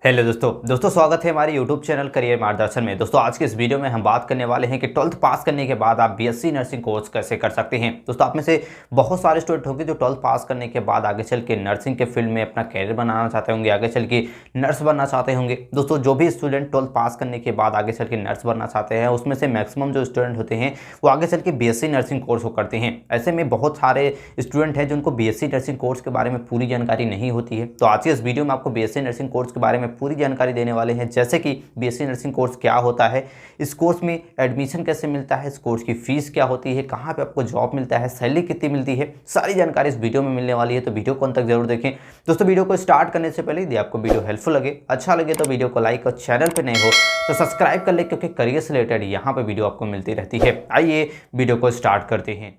Hello दोस्तों स्वागत है हमारे यूट्यूब चैनल करियर मार्गदर्शन में। दोस्तों आज के इस वीडियो में हम बात करने वाले हैं कि 12th पास करने के बाद आप बीएससी नर्सिंग कोर्स कैसे कर सकते हैं। दोस्तों आप में से बहुत सारे स्टूडेंट होंगे जो 12th पास करने के बाद आगे चल के नर्सिंग के फील्ड में अपना कैरियर बनाना चाहते होंगे, आगे चल के नर्स बनना चाहते होंगे। दोस्तों जो भी स्टूडेंट 12th पास करने के बाद आगे चल के नर्स बनना चाहते हैं उसमें से मैक्सिमम जो स्टूडेंट होते हैं वो आगे चल के बीएससी नर्सिंग कोर्स को करते हैं। ऐसे में बहुत सारे स्टूडेंट हैं जिनको बीएससी नर्सिंग कोर्स के बारे में पूरी जानकारी नहीं होती है। तो आज के इस वीडियो में आपको बीएससी नर्सिंग कोर्स के बारे में पूरी जानकारी देने वाले हैं, जैसे कि बीएससी नर्सिंग कोर्स क्या होता है, इस कोर्स में एडमिशन कैसे मिलता है, इस कोर्स की फीस क्या होती है, कहां पे आपको जॉब मिलता है, सैलरी कितनी मिलती है, सारी जानकारी इस वीडियो में मिलने वाली है। तो वीडियो को अंत तक जरूर देखें। दोस्तों वीडियो को स्टार्ट करने से पहले यदि आपको वीडियो हेल्पफुल लगे, अच्छा लगे तो वीडियो को लाइक और चैनल पर नए हो तो सब्सक्राइब कर ले, क्योंकि करियर से रिलेटेड यहाँ पर वीडियो आपको मिलती रहती है। आइए वीडियो को स्टार्ट करते हैं।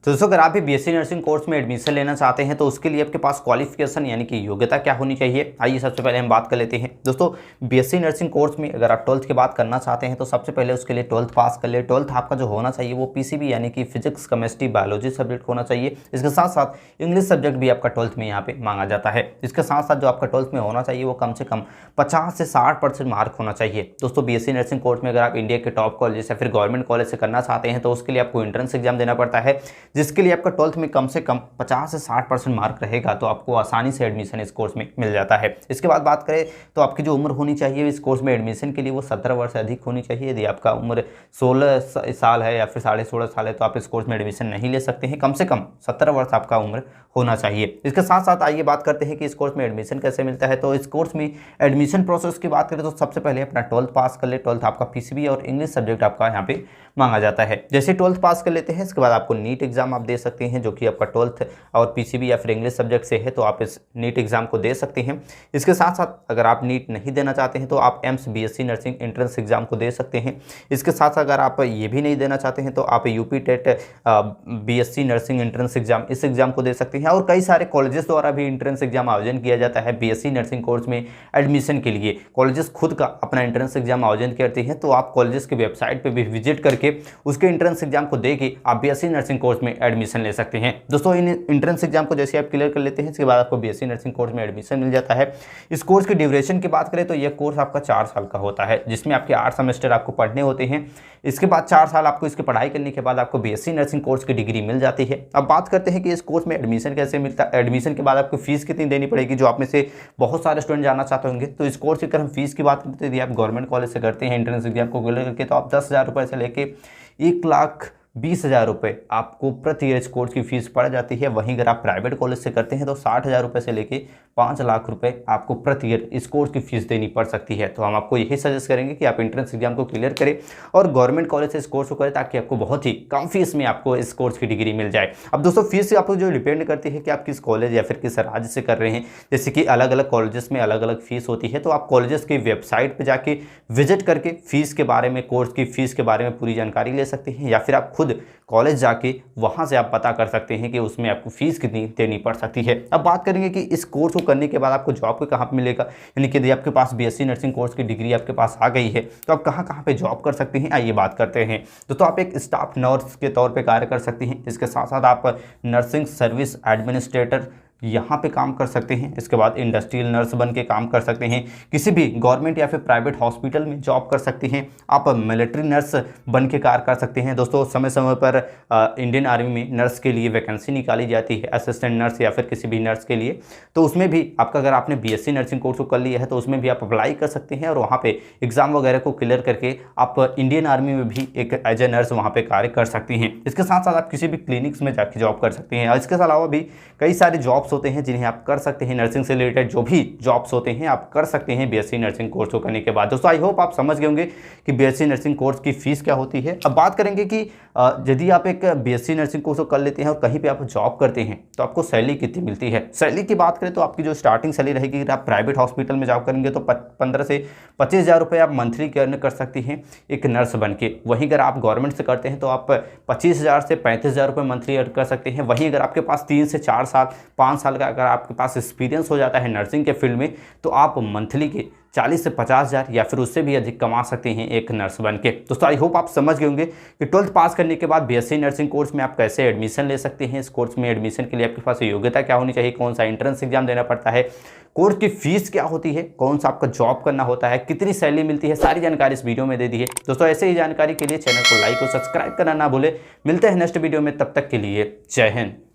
तो दोस्तों अगर आप भी बीएससी नर्सिंग कोर्स में एडमिशन लेना चाहते हैं तो उसके लिए आपके पास क्वालिफिकेशन यानी कि योग्यता क्या होनी चाहिए, आइए सबसे पहले हम बात कर लेते हैं। दोस्तों बीएससी नर्सिंग कोर्स में अगर आप 12th के बाद करना चाहते हैं तो सबसे पहले उसके लिए 12th पास कर ले। 12th आपका जो होना चाहिए वो पीसीबी यानी कि फिजिक्स, केमिस्ट्री, बायोलॉजी सब्जेक्ट होना चाहिए। इसके साथ साथ इंग्लिश सब्जेक्ट भी आपका 12th में यहाँ पे मांगा जाता है। इसके साथ साथ जो आपका 12th में होना चाहिए वो कम से कम 50 से 60% मार्क होना चाहिए। दोस्तों बीएससी नर्सिंग कोर्स में अगर आप इंडिया के टॉप कॉलेज या फिर गवर्नमेंट कॉलेज से करना चाहते हैं तो उसके लिए आपको एंट्रेंस एग्जाम देना पड़ता है, जिसके लिए आपका 12th में कम से कम 50 से 60% मार्क रहेगा तो आपको आसानी से एडमिशन इस कोर्स में मिल जाता है। इसके बाद बात करें तो आपकी जो उम्र होनी चाहिए इस कोर्स में एडमिशन के लिए वो 17 वर्ष से अधिक होनी चाहिए। यदि आपका उम्र 16 साल है या फिर 16.5 साल है तो आप इस कोर्स में एडमिशन नहीं ले सकते हैं। कम से कम 17 वर्ष आपका उम्र होना चाहिए। इसके साथ साथ आइए बात करते हैं कि इस कोर्स में एडमिशन कैसे मिलता है। तो इस कोर्स में एडमिशन प्रोसेस की बात करें तो सबसे पहले अपना 12th पास कर ले। 12th आपका पीसीबी और इंग्लिश सब्जेक्ट आपका यहाँ पे मांगा जाता है। जैसे 12th पास कर लेते हैं इसके बाद आपको नीट एग्जाम आप दे सकते हैं, जो कि आपका 12th और पीसीबी या फिर इंग्लिश सब्जेक्ट से है तो आप इस नीट एग्जाम को दे सकते हैं। इसके साथ साथ अगर आप नीट नहीं देना चाहते हैं तो आप AIIMS BSc nursing entrance exam को दे सकते हैं। इसके साथ अगर आप ये भी नहीं देना चाहते हैं तो आप UP TET BSc nursing entrance exam इस एग्जाम को दे सकते हैं। और कई सारे कॉलेजेस द्वारा भी एंट्रेंस एग्जाम आयोजन किया जाता है बीएससी नर्सिंग कोर्स में एडमिशन के लिए। कॉलेजेस खुद का अपना एंट्रेंस एग्जाम आयोजन करते हैं, तो आप कॉलेजेस के वेबसाइट पर भी विजिट करके उसके एंट्रेंस एग्जाम को दे के आप बीएससी नर्सिंग कोर्स में एडमिशन ले सकते हैं। दोस्तों इन एंट्रेंस एग्जाम को जैसे आप क्लियर कर लेते हैं इसके बाद आपको बीएससी नर्सिंग कोर्स में एडमिशन मिल जाता है। इस कोर्स की ड्यूरेशन की बात करें तो यह कोर्स आपका 4 साल का होता है, जिसमें आपके 8 सेमेस्टर आपको पढ़ने होते हैं। इसके बाद 4 साल आपको इसकी पढ़ाई करने के बाद आपको बीएससी नर्सिंग कोर्स की डिग्री मिल जाती है। अब बात करते हैं कि इस कोर्स में एडमिशन कैसे मिलता है। एडमिशन के बाद आपको फीस कितनी देनी पड़ेगी, जो आप में से बहुत सारे स्टूडेंट जानना चाहते होंगे। तो इस कोर्स की अगर हम फीस की बात करते हैं, यदि आप गवर्नमेंट कॉलेज से करते हैं एंट्रेंस एग्जाम को क्लियर करके तो आप 10,000 रुपये से लेके 1,20,000 रुपये आपको प्रति ईयर इस कोर्स की फीस पड़ जाती है। वहीं अगर आप प्राइवेट कॉलेज से करते हैं तो 60,000 रुपये से लेके 5 लाख रुपए आपको प्रति ईयर इस कोर्स की फीस देनी पड़ सकती है। तो हम आपको यही सजेस्ट करेंगे कि आप एंट्रेंस एग्जाम को क्लियर करें और गवर्नमेंट कॉलेज से इस कोर्स को करें, ताकि आपको बहुत ही कम फीस में आपको इस कोर्स की डिग्री मिल जाए। अब दोस्तों फीस आपको जो डिपेंड करती है कि आप किस कॉलेज या फिर किस राज्य से कर रहे हैं, जैसे कि अलग अलग कॉलेजेस में अलग अलग फीस होती है। तो आप कॉलेजेस की वेबसाइट पर जाके विजिट करके फीस के बारे में, कोर्स की फीस के बारे में पूरी जानकारी ले सकते हैं, या फिर आप खुद कॉलेज जाके वहां से आप पता कर सकते हैं कि उसमें आपको फीस कितनी देनी पड़ सकती है। अब बात करेंगे कि इस कोर्स को करने के बाद आपको जॉब को कहाँ पे मिलेगा, यानी कि यदि आपके पास बीएससी नर्सिंग कोर्स की डिग्री आपके पास आ गई है तो आप कहाँ कहाँ पे जॉब कर सकते हैं, आइए बात करते हैं। तो आप एक स्टाफ नर्स के तौर पे कार्य कर सकते हैं। इसके साथ साथ आप नर्सिंग सर्विस एडमिनिस्ट्रेटर यहाँ पे काम कर सकते हैं। इसके बाद इंडस्ट्रियल नर्स बन के काम कर सकते हैं। किसी भी गवर्नमेंट या फिर प्राइवेट हॉस्पिटल में जॉब कर सकते हैं। आप मिलिट्री नर्स बन के कार्य कर सकते हैं। दोस्तों समय समय पर इंडियन आर्मी में नर्स के लिए वैकेंसी निकाली जाती है, असिस्टेंट नर्स या फिर किसी भी नर्स के लिए। तो उसमें भी आपका, अगर आपने बीएससी नर्सिंग कोर्स को कर लिया है तो उसमें भी आप अप्लाई कर सकते हैं और वहाँ पे एग्जाम वगैरह को क्लियर करके आप इंडियन आर्मी में भी एक एज ए नर्स वहाँ पे कार्य कर सकती हैं। इसके साथ साथ आप किसी भी क्लिनिक्स में जाके जॉब कर सकते हैं। और इसके अलावा भी कई सारे जॉब्स होते हैं जिन्हें आप कर सकते हैं। नर्सिंग से रिलेटेड जो भी जॉब्स होते हैं आप कर सकते हैं बीएससी नर्सिंग कोर्स को करने के बाद। दोस्तों आई होप आप समझ गए होंगे कि बीएससी नर्सिंग कोर्स की फीस क्या होती है। अब बात करेंगे कि यदि आप एक बीएससी नर्सिंग कोर्स को कर लेते हैं और कहीं पे आप जॉब करते हैं तो आपको सैलरी कितनी मिलती है। सैलरी की बात करें तो आपकी जो स्टार्टिंग सैलरी रहेगी, अगर आप प्राइवेट हॉस्पिटल में जॉब करेंगे तो 15 से 25,000 रुपये आप मंथली अर्न कर सकती हैं एक नर्स बन के। वहीं अगर आप गवर्नमेंट से करते हैं तो आप 25,000 से 35,000 रुपये मंथली अर्न कर सकते हैं। वहीं अगर आपके पास 3 से 4 साल 5 साल का अगर आपके पास एक्सपीरियंस हो जाता है नर्सिंग के फील्ड में, तो आप मंथली के 40 से 50 हज़ार या फिर उससे भी अधिक कमा सकते हैं एक नर्स बन के। दोस्तों आई होप आप समझ गए होंगे कि 12th पास करने के बाद बीएससी नर्सिंग कोर्स में आप कैसे एडमिशन ले सकते हैं। इस कोर्स में एडमिशन के लिए आपके पास योग्यता क्या होनी चाहिए, कौन सा एंट्रेंस एग्जाम देना पड़ता है, कोर्स की फीस क्या होती है, कौन सा आपका जॉब करना होता है, कितनी सैलरी मिलती है, सारी जानकारी इस वीडियो में दे दी है। दोस्तों ऐसे ही जानकारी के लिए चैनल को लाइक और सब्सक्राइब करना ना भूले। मिलते हैं नेक्स्ट वीडियो में, तब तक के लिए जय हिंद।